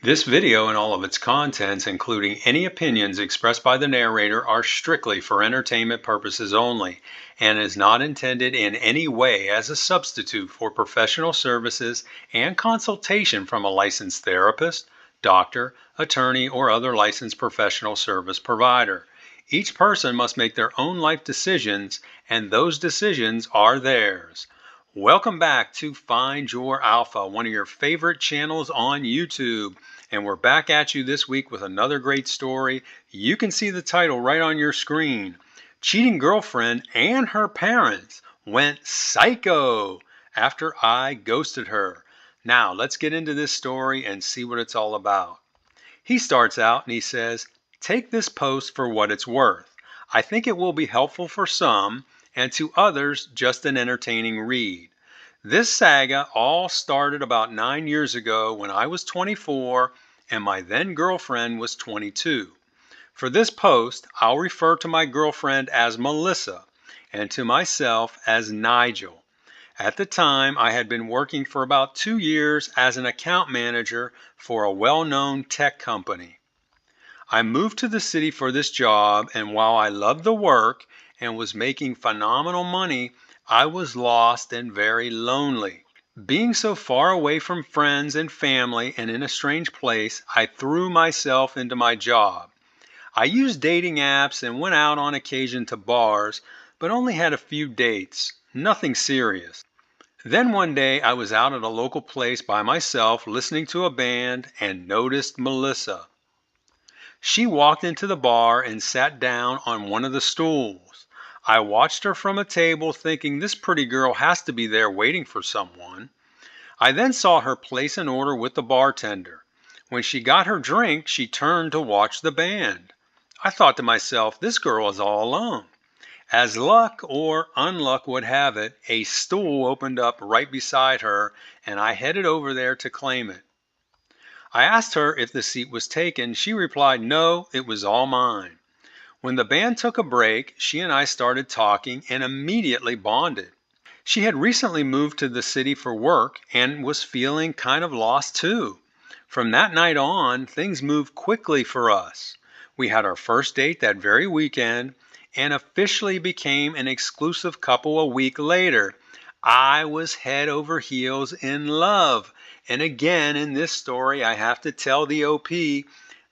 This video and all of its contents, including any opinions expressed by the narrator, are strictly for entertainment purposes only and is not intended in any way as a substitute for professional services and consultation from a licensed therapist, doctor, attorney, or other licensed professional service provider. Each person must make their own life decisions, and those decisions are theirs. Welcome back to Find Your Alpha, one of your favorite channels on YouTube. And we're back at you this week with another great story. You can see the title right on your screen. Cheating girlfriend and her parents went psycho after I ghosted her. Now, let's get into this story and see what it's all about. He starts out and he says, "Take this post for what it's worth. I think it will be helpful for some, and to others, just an entertaining read. This saga all started about 9 years ago when I was 24 and my then girlfriend was 22. For this post, I'll refer to my girlfriend as Melissa and to myself as Nigel. At the time, I had been working for about 2 years as an account manager for a well-known tech company. I moved to the city for this job, and while I loved the work and was making phenomenal money, I was lost and very lonely. Being so far away from friends and family and in a strange place, I threw myself into my job. I used dating apps and went out on occasion to bars, but only had a few dates, nothing serious. Then one day I was out at a local place by myself listening to a band and noticed Melissa. She walked into the bar and sat down on one of the stools. I watched her from a table thinking this pretty girl has to be there waiting for someone. I then saw her place an order with the bartender. When she got her drink, she turned to watch the band. I thought to myself, this girl is all alone. As luck or unluck would have it, a stool opened up right beside her, and I headed over there to claim it. I asked her if the seat was taken. She replied, no, it was all mine. When the band took a break, she and I started talking and immediately bonded. She had recently moved to the city for work and was feeling kind of lost too. From that night on, things moved quickly for us. We had our first date that very weekend and officially became an exclusive couple a week later. I was head over heels in love. And again, in this story, I have to tell the OP,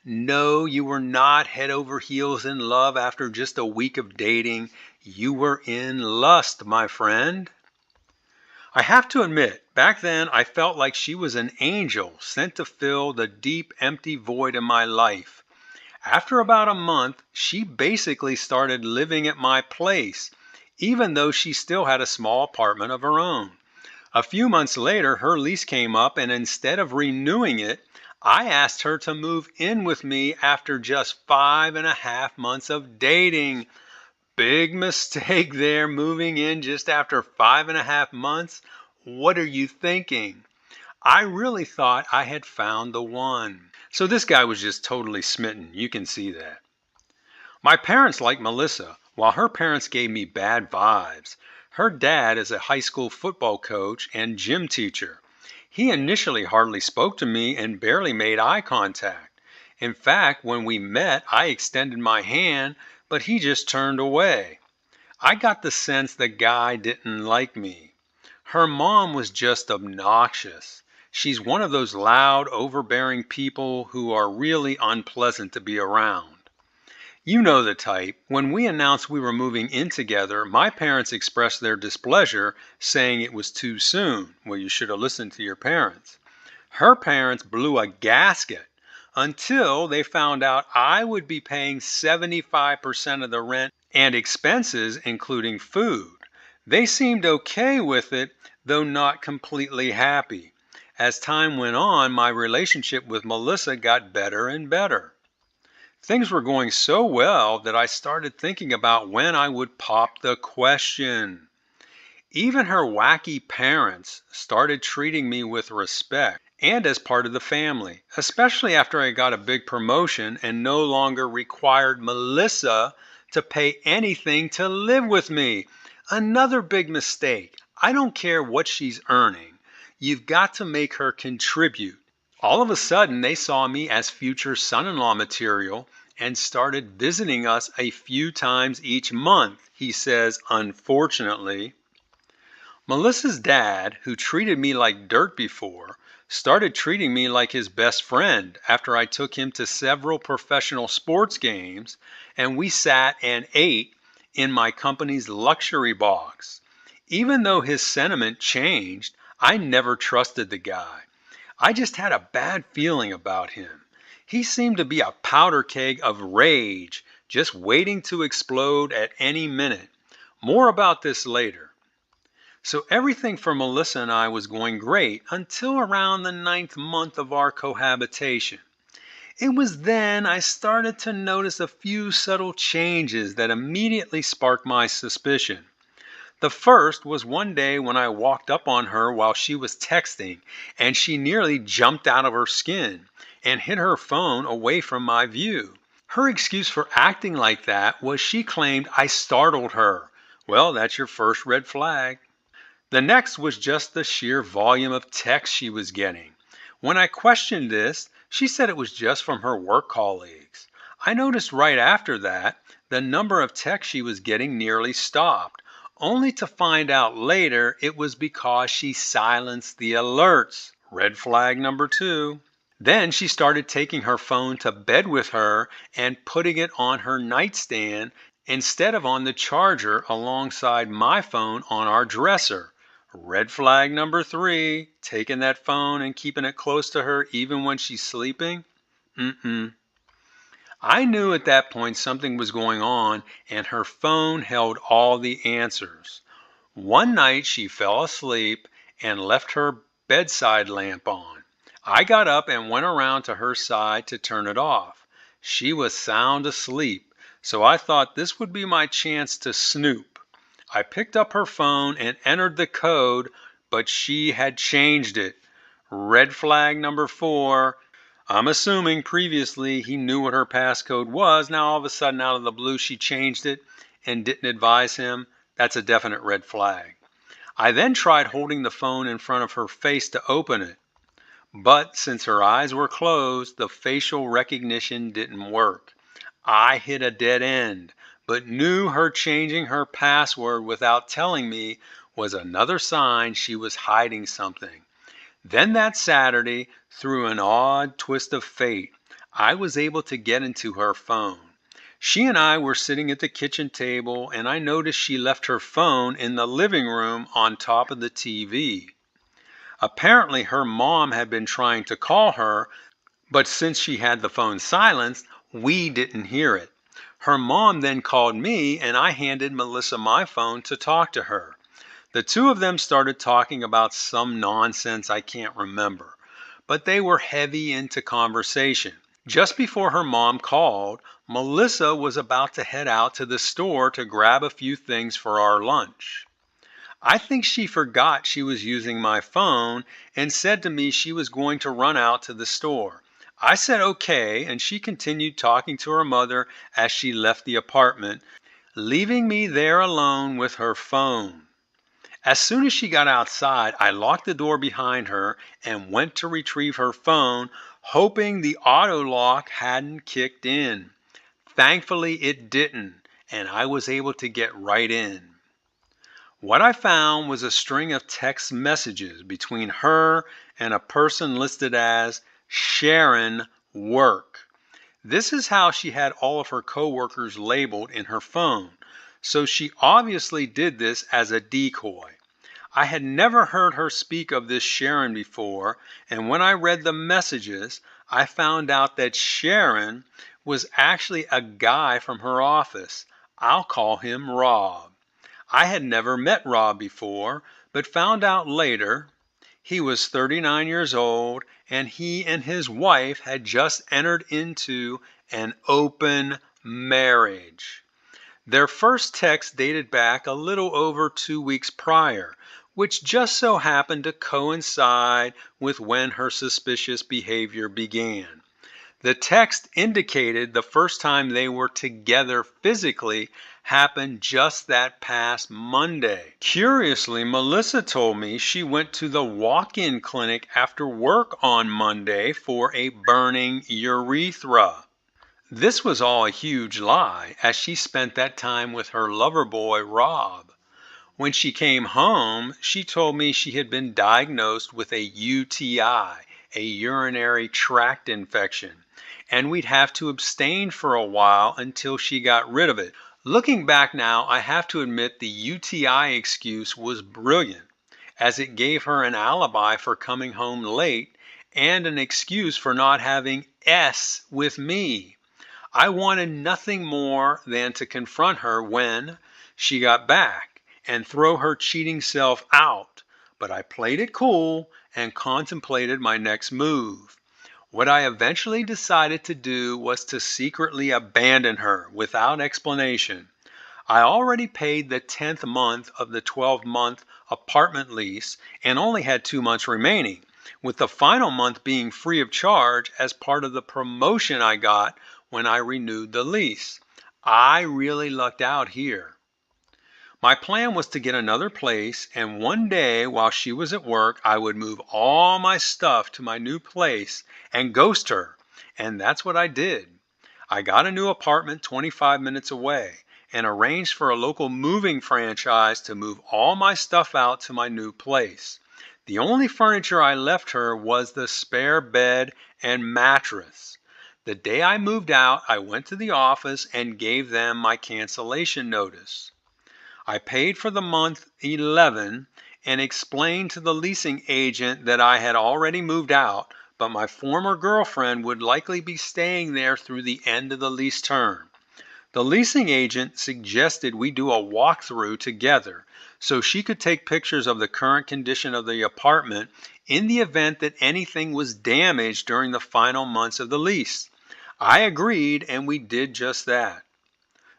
no, you were not head over heels in love after just a week of dating. You were in lust, my friend. I have to admit, back then I felt like she was an angel sent to fill the deep, empty void in my life. After about a month, she basically started living at my place, even though she still had a small apartment of her own. A few months later, her lease came up, and instead of renewing it, I asked her to move in with me after just 5.5 months of dating. Big mistake there, moving in just after 5.5 months. What are you thinking? I really thought I had found the one. So this guy was just totally smitten. You can see that. My parents liked Melissa, while her parents gave me bad vibes. Her dad is a high school football coach and gym teacher. He initially hardly spoke to me and barely made eye contact. In fact, when we met, I extended my hand, but he just turned away. I got the sense the guy didn't like me. Her mom was just obnoxious. She's one of those loud, overbearing people who are really unpleasant to be around. You know the type. When we announced we were moving in together, my parents expressed their displeasure, saying it was too soon. Well, you should have listened to your parents. Her parents blew a gasket until they found out I would be paying 75% of the rent and expenses, including food. They seemed okay with it, though not completely happy. As time went on, my relationship with Melissa got better and better. Things were going so well that I started thinking about when I would pop the question. Even her wacky parents started treating me with respect and as part of the family, especially after I got a big promotion and no longer required Melissa to pay anything to live with me. Another big mistake. I don't care what she's earning. You've got to make her contribute. All of a sudden, they saw me as future son in law material and started visiting us a few times each month, he says, unfortunately. Melissa's dad, who treated me like dirt before, started treating me like his best friend after I took him to several professional sports games and we sat and ate in my company's luxury box. Even though his sentiment changed, I never trusted the guy. I just had a bad feeling about him. He seemed to be a powder keg of rage, just waiting to explode at any minute. More about this later. So everything for Melissa and I was going great until around the 9th month of our cohabitation. It was then I started to notice a few subtle changes that immediately sparked my suspicion. The first was one day when I walked up on her while she was texting, and she nearly jumped out of her skin and hid her phone away from my view. Her excuse for acting like that was she claimed I startled her. Well, that's your first red flag. The next was just the sheer volume of text she was getting. When I questioned this, she said it was just from her work colleagues. I noticed right after that the number of texts she was getting nearly stopped, only to find out later it was because she silenced the alerts. Red flag number 2. Then she started taking her phone to bed with her and putting it on her nightstand instead of on the charger alongside my phone on our dresser. Red flag number 3, taking that phone and keeping it close to her even when she's sleeping. I knew at that point something was going on, and her phone held all the answers. One night she fell asleep and left her bedside lamp on. I got up and went around to her side to turn it off. She was sound asleep, so I thought this would be my chance to snoop. I picked up her phone and entered the code, but she had changed it. Red flag number 4. I'm assuming previously he knew what her passcode was. Now all of a sudden out of the blue she changed it and didn't advise him. That's a definite red flag. I then tried holding the phone in front of her face to open it. But since her eyes were closed, the facial recognition didn't work. I hit a dead end, but knew her changing her password without telling me was another sign she was hiding something. Then that Saturday, through an odd twist of fate, I was able to get into her phone. She and I were sitting at the kitchen table, and I noticed she left her phone in the living room on top of the TV. Apparently, her mom had been trying to call her, but since she had the phone silenced, we didn't hear it. Her mom then called me, and I handed Melissa my phone to talk to her. The two of them started talking about some nonsense I can't remember, but they were heavy into conversation. Just before her mom called, Melissa was about to head out to the store to grab a few things for our lunch. I think she forgot she was using my phone and said to me she was going to run out to the store. I said okay, and she continued talking to her mother as she left the apartment, leaving me there alone with her phone. As soon as she got outside, I locked the door behind her and went to retrieve her phone, hoping the auto lock hadn't kicked in. Thankfully, it didn't, and I was able to get right in. What I found was a string of text messages between her and a person listed as Sharon Work. This is how she had all of her coworkers labeled in her phone, so she obviously did this as a decoy. I had never heard her speak of this Sharon before, and when I read the messages, I found out that Sharon was actually a guy from her office. I'll call him Rob. I had never met Rob before, but found out later he was 39 years old, and he and his wife had just entered into an open marriage. Their first text dated back a little over 2 weeks prior, which just so happened to coincide with when her suspicious behavior began. The text indicated the first time they were together physically happened just that past Monday. Curiously, Melissa told me she went to the walk-in clinic after work on Monday for a burning urethra. This was all a huge lie, as she spent that time with her lover boy, Rob. When she came home, she told me she had been diagnosed with a UTI, a urinary tract infection, and we'd have to abstain for a while until she got rid of it. Looking back now, I have to admit the UTI excuse was brilliant, as it gave her an alibi for coming home late and an excuse for not having S with me. I wanted nothing more than to confront her when she got back and throw her cheating self out, but I played it cool and contemplated my next move. What I eventually decided to do was to secretly abandon her without explanation. I already paid the 10th month of the 12-month apartment lease and only had 2 months remaining, with the final month being free of charge as part of the promotion I got when I renewed the lease. I really lucked out here. My plan was to get another place, and one day while she was at work, I would move all my stuff to my new place and ghost her. And that's what I did. I got a new apartment 25 minutes away and arranged for a local moving franchise to move all my stuff out to my new place. The only furniture I left her was the spare bed and mattress. The day I moved out, I went to the office and gave them my cancellation notice. I paid for the month 11 and explained to the leasing agent that I had already moved out, but my former girlfriend would likely be staying there through the end of the lease term. The leasing agent suggested we do a walkthrough together so she could take pictures of the current condition of the apartment in the event that anything was damaged during the final months of the lease. I agreed, and we did just that.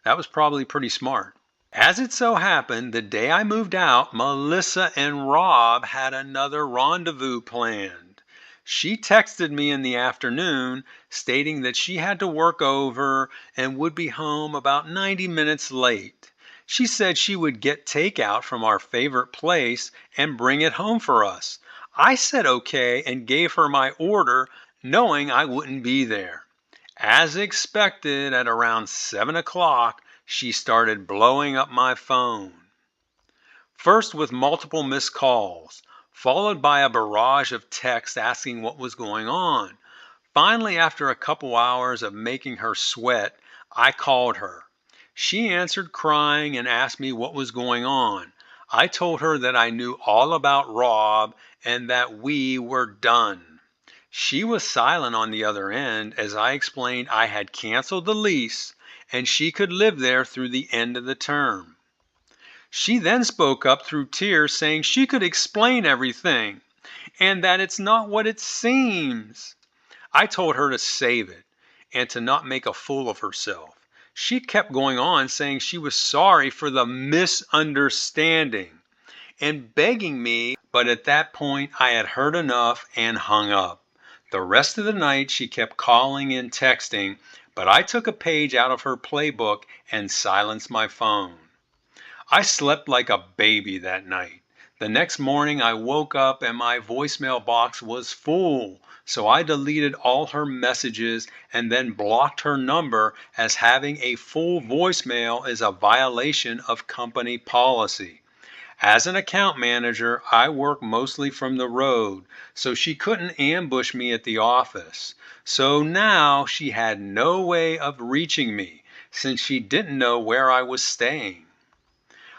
That was probably pretty smart. As it so happened, the day I moved out, Melissa and Rob had another rendezvous planned. She texted me in the afternoon stating that she had to work over and would be home about 90 minutes late. She said she would get takeout from our favorite place and bring it home for us. I said okay and gave her my order, knowing I wouldn't be there. As expected, at around 7 o'clock, she started blowing up my phone. First with multiple missed calls, followed by a barrage of texts asking what was going on. Finally, after a couple hours of making her sweat, I called her. She answered crying and asked me what was going on. I told her that I knew all about Rob and that we were done. She was silent on the other end as I explained I had canceled the lease and she could live there through the end of the term. She then spoke up through tears saying she could explain everything and that it's not what it seems. I told her to save it and to not make a fool of herself. She kept going on saying she was sorry for the misunderstanding and begging me, but at that point I had heard enough and hung up. The rest of the night she kept calling and texting, but I took a page out of her playbook and silenced my phone. I slept like a baby that night. The next morning I woke up and my voicemail box was full, so I deleted all her messages and then blocked her number, as having a full voicemail is a violation of company policy. As an account manager, I work mostly from the road, so she couldn't ambush me at the office. So now she had no way of reaching me, since she didn't know where I was staying.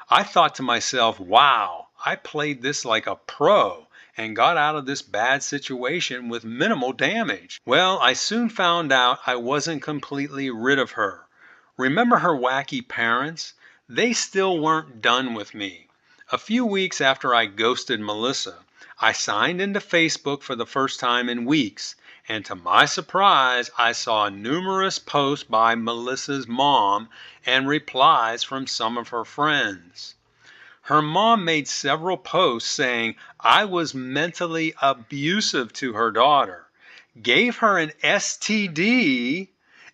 I thought to myself, wow, I played this like a pro and got out of this bad situation with minimal damage. Well, I soon found out I wasn't completely rid of her. Remember her wacky parents? They still weren't done with me. A few weeks after I ghosted Melissa, I signed into Facebook for the first time in weeks, and to my surprise, I saw numerous posts by Melissa's mom and replies from some of her friends. Her mom made several posts saying I was mentally abusive to her daughter, gave her an STD,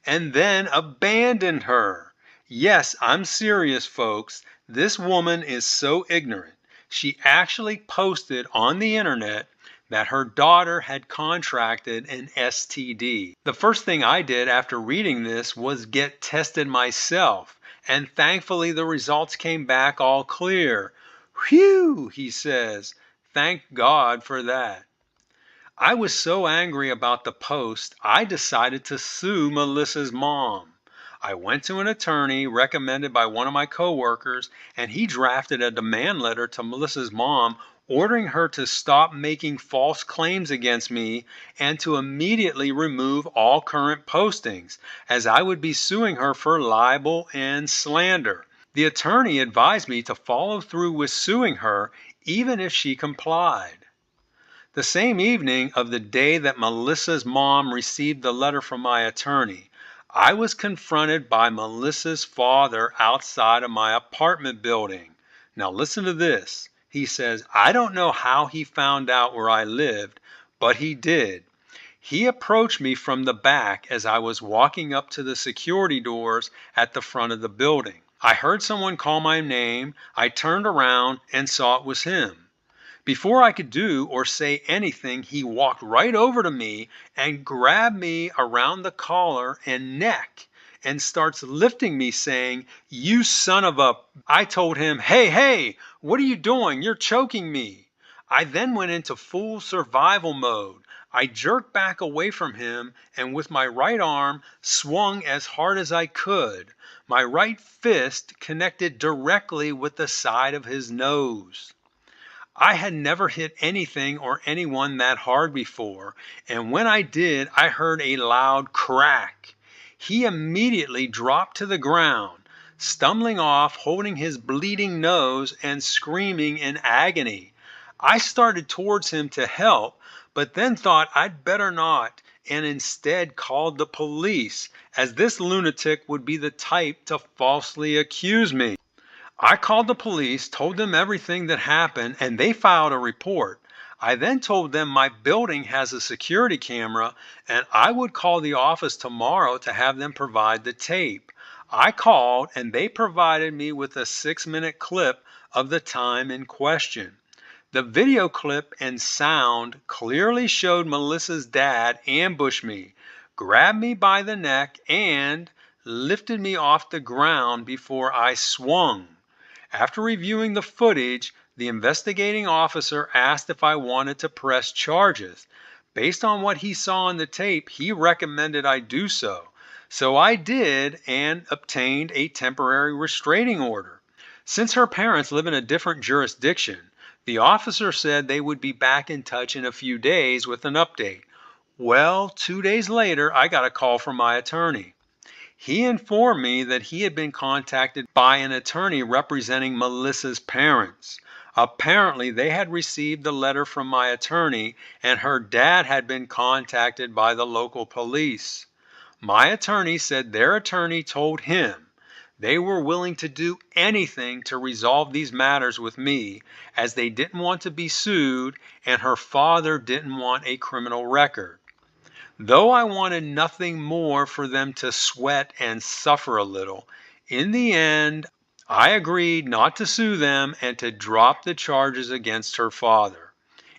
and then abandoned her. Yes, I'm serious, folks. This woman is so ignorant. She actually posted on the internet that her daughter had contracted an STD. The first thing I did after reading this was get tested myself, and thankfully the results came back all clear. Whew, he says. Thank God for that. I was so angry about the post, I decided to sue Melissa's mom. I went to an attorney recommended by one of my coworkers, and he drafted a demand letter to Melissa's mom ordering her to stop making false claims against me and to immediately remove all current postings, as I would be suing her for libel and slander. The attorney advised me to follow through with suing her even if she complied. The same evening of the day that Melissa's mom received the letter from my attorney, I was confronted by Melissa's father outside of my apartment building. Now listen to this. He says, I don't know how he found out where I lived, but he did. He approached me from the back as I was walking up to the security doors at the front of the building. I heard someone call my name. I turned around and saw it was him. Before I could do or say anything, he walked right over to me and grabbed me around the collar and neck and starts lifting me saying, "You son of a..." I told him, hey, what are you doing? You're choking me." I then went into full survival mode. I jerked back away from him and with my right arm swung as hard as I could. My right fist connected directly with the side of his nose. I had never hit anything or anyone that hard before, and when I did, I heard a loud crack. He immediately dropped to the ground, stumbling off, holding his bleeding nose and screaming in agony. I started towards him to help, but then thought I'd better not, and instead called the police, as this lunatic would be the type to falsely accuse me. I called the police, told them everything that happened, and they filed a report. I then told them my building has a security camera and I would call the office tomorrow to have them provide the tape. I called and they provided me with a 6-minute clip of the time in question. The video clip and sound clearly showed Melissa's dad ambush me, grabbed me by the neck, and lifted me off the ground before I swung. After reviewing the footage, the investigating officer asked if I wanted to press charges. Based on what he saw on the tape, he recommended I do so. So I did and obtained a temporary restraining order. Since her parents live in a different jurisdiction, the officer said they would be back in touch in a few days with an update. Well, 2 days later, I got a call from my attorney. He informed me that he had been contacted by an attorney representing Melissa's parents. Apparently, they had received the letter from my attorney and her dad had been contacted by the local police. My attorney said their attorney told him they were willing to do anything to resolve these matters with me, as they didn't want to be sued and her father didn't want a criminal record. Though I wanted nothing more for them to sweat and suffer a little, in the end, I agreed not to sue them and to drop the charges against her father.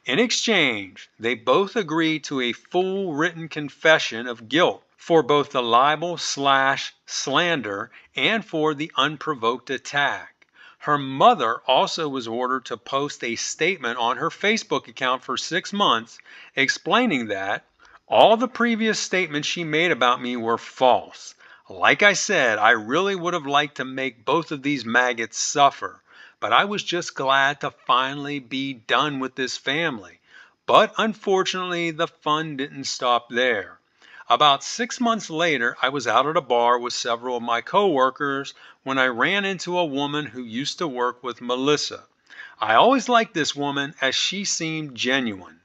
In exchange, they both agreed to a full written confession of guilt for both the libel/slander and for the unprovoked attack. Her mother also was ordered to post a statement on her Facebook account for 6 months explaining that all the previous statements she made about me were false. Like I said, I really would have liked to make both of these maggots suffer, but I was just glad to finally be done with this family. But unfortunately, the fun didn't stop there. About 6 months later, I was out at a bar with several of my coworkers when I ran into a woman who used to work with Melissa. I always liked this woman as she seemed genuine.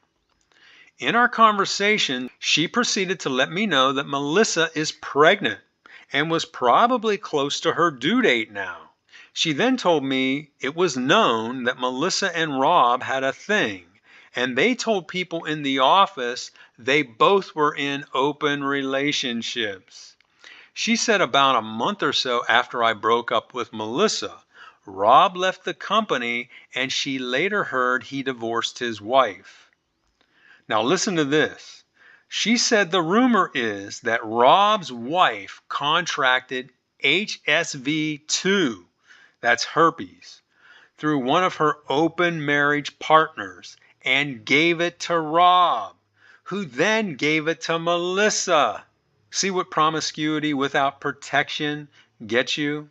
In our conversation, she proceeded to let me know that Melissa is pregnant and was probably close to her due date now. She then told me it was known that Melissa and Rob had a thing And they told people in the office they both were in open relationships. She said about a month or so after I broke up with Melissa, Rob left the company and she later heard he divorced his wife. Now listen to this. She said the rumor is that Rob's wife contracted HSV-2, that's herpes, through one of her open marriage partners and gave it to Rob, who then gave it to Melissa. See what promiscuity without protection gets you?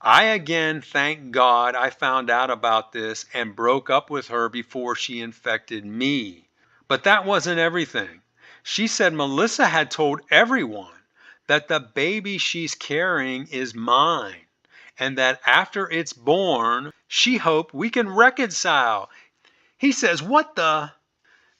I again thank God I found out about this and broke up with her before she infected me. But that wasn't everything. She said Melissa had told everyone that the baby she's carrying is mine and that after it's born, she hoped we can reconcile. He says, what the?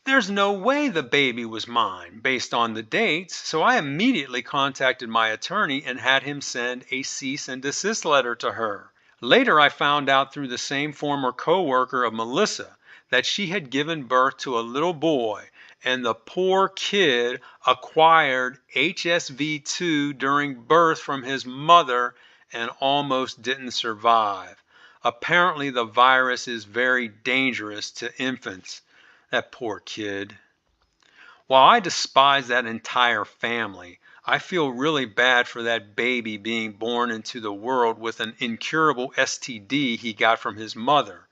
There's no way the baby was mine based on the dates, so I immediately contacted my attorney and had him send a cease and desist letter to her. Later, I found out through the same former co-worker of Melissa that she had given birth to a little boy, and the poor kid acquired HSV-2 during birth from his mother and almost didn't survive. Apparently, the virus is very dangerous to infants. That poor kid. While I despise that entire family, I feel really bad for that baby being born into the world with an incurable STD he got from his mother.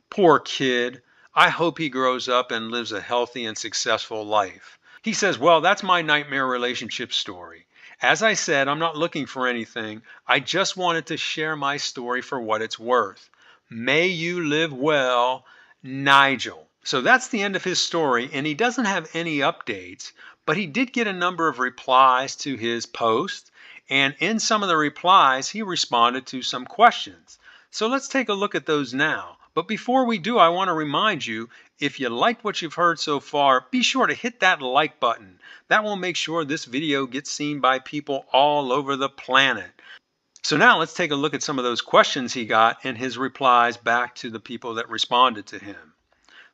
Poor kid. I hope he grows up and lives a healthy and successful life. He says, well, that's my nightmare relationship story. As I said, I'm not looking for anything. I just wanted to share my story for what it's worth. May you live well, Nigel. So that's the end of his story, and he doesn't have any updates, but he did get a number of replies to his post, and in some of the replies, he responded to some questions. So let's take a look at those now. But before we do, I want to remind you, if you liked what you've heard so far, be sure to hit that like button. That will make sure this video gets seen by people all over the planet. So now let's take a look at some of those questions he got and his replies back to the people that responded to him.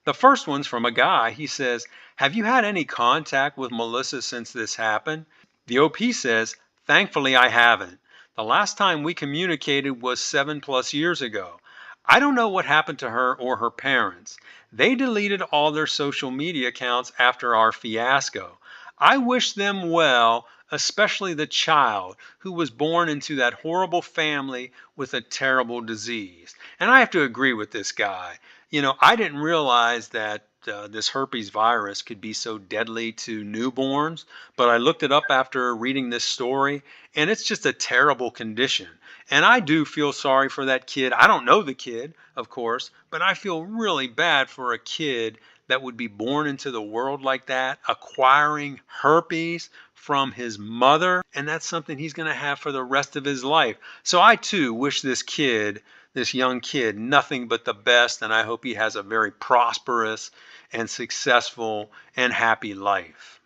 The first one's from a guy. He says, have you had any contact with Melissa since this happened? The OP says, thankfully I haven't. The last time we communicated was 7+ years ago. I don't know what happened to her or her parents. They deleted all their social media accounts after our fiasco. I wish them well, especially the child who was born into that horrible family with a terrible disease. And I have to agree with this guy. You know, I didn't realize that this herpes virus could be so deadly to newborns, but I looked it up after reading this story, and it's just a terrible condition. And I do feel sorry for that kid. I don't know the kid, of course, but I feel really bad for a kid that would be born into the world like that, acquiring herpes from his mother, and that's something he's going to have for the rest of his life. So I too wish this kid, this young kid, nothing but the best, and I hope he has a very prosperous and successful and happy life.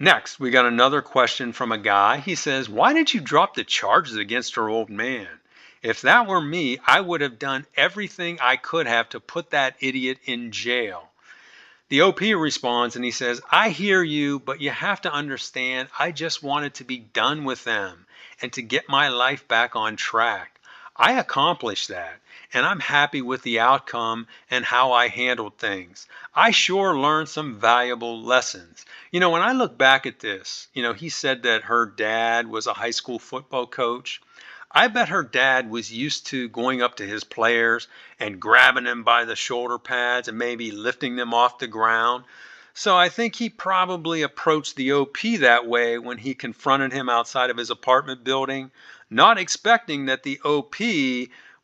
Next, we got another question from a guy. He says, why did you drop the charges against her old man? If that were me, I would have done everything I could have to put that idiot in jail. The OP responds and he says, I hear you, but you have to understand, I just wanted to be done with them and to get my life back on track. I accomplished that, and I'm happy with the outcome and how I handled things. I sure learned some valuable lessons. You know, when I look back at this, you know, he said that her dad was a high school football coach. I bet her dad was used to going up to his players and grabbing them by the shoulder pads and maybe lifting them off the ground. So I think he probably approached the OP that way when he confronted him outside of his apartment building, not expecting that the OP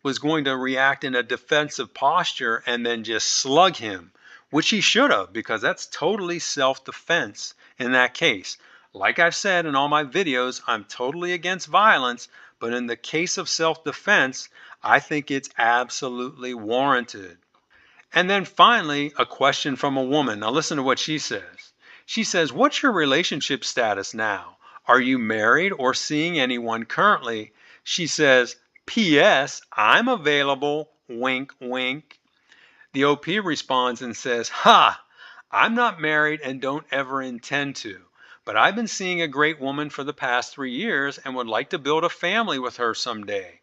was going to react in a defensive posture and then just slug him, which he should have, because that's totally self-defense in that case. Like I've said in all my videos, I'm totally against violence, but in the case of self-defense, I think it's absolutely warranted. And then finally, a question from a woman. Now listen to what she says. She says, what's your relationship status now? Are you married or seeing anyone currently? She says, P.S. I'm available, wink, wink. The OP responds and says, ha! I'm not married and don't ever intend to, but I've been seeing a great woman for the past 3 years and would like to build a family with her someday.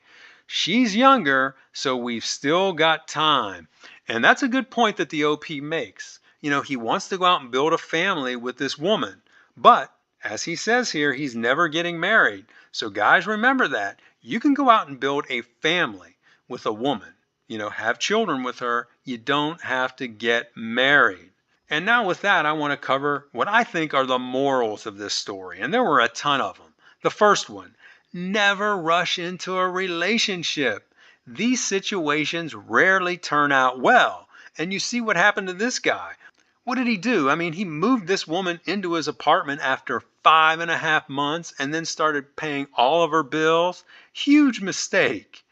She's younger, so we've still got time." And that's a good point that the OP makes. He wants to go out and build a family with this woman, but as he says here, he's never getting married. So, guys, remember that. You can go out and build a family with a woman, have children with her. You don't have to get married. And now, with that, I want to cover what I think are the morals of this story. And there were a ton of them. The first one: never rush into a relationship. These situations rarely turn out well. And you see what happened to this guy. What did he do? I mean, he moved this woman into his apartment after 5.5 months and then started paying all of her bills. Huge mistake.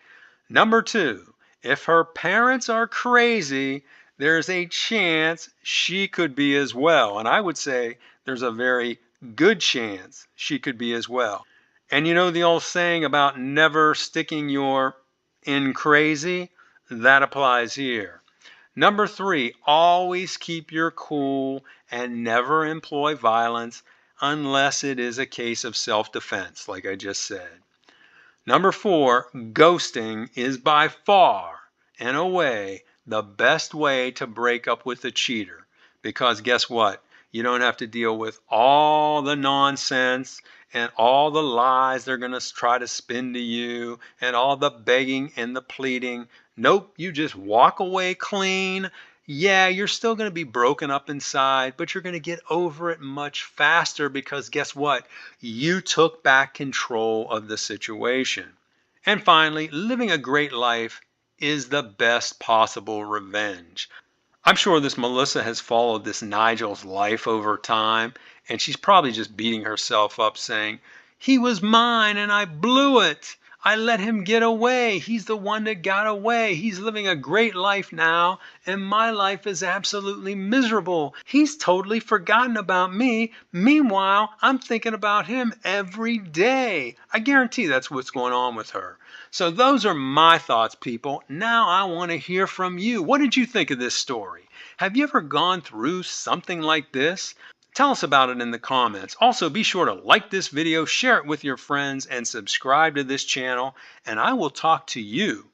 Number two, if her parents are crazy, there's a chance she could be as well. And I would say there's a very good chance she could be as well. And you know the old saying about never sticking your in crazy? That applies here. Number three, always keep your cool and never employ violence unless it is a case of self-defense, like I just said. Number four, ghosting is by far and away the best way to break up with a cheater. Because guess what? You don't have to deal with all the nonsense and all the lies they're going to try to spin to you and all the begging and the pleading. Nope, you just walk away clean. Yeah, you're still going to be broken up inside, but you're going to get over it much faster because guess what? You took back control of the situation. And finally, living a great life is the best possible revenge. I'm sure this Melissa has followed this Nigel's life over time, and she's probably just beating herself up saying, "He was mine and I blew it. I let him get away. He's the one that got away. He's living a great life now, and my life is absolutely miserable. He's totally forgotten about me. Meanwhile, I'm thinking about him every day." I guarantee that's what's going on with her. So those are my thoughts, people. Now I want to hear from you. What did you think of this story? Have you ever gone through something like this? Tell us about it in the comments. Also, be sure to like this video, share it with your friends, and subscribe to this channel. And I will talk to you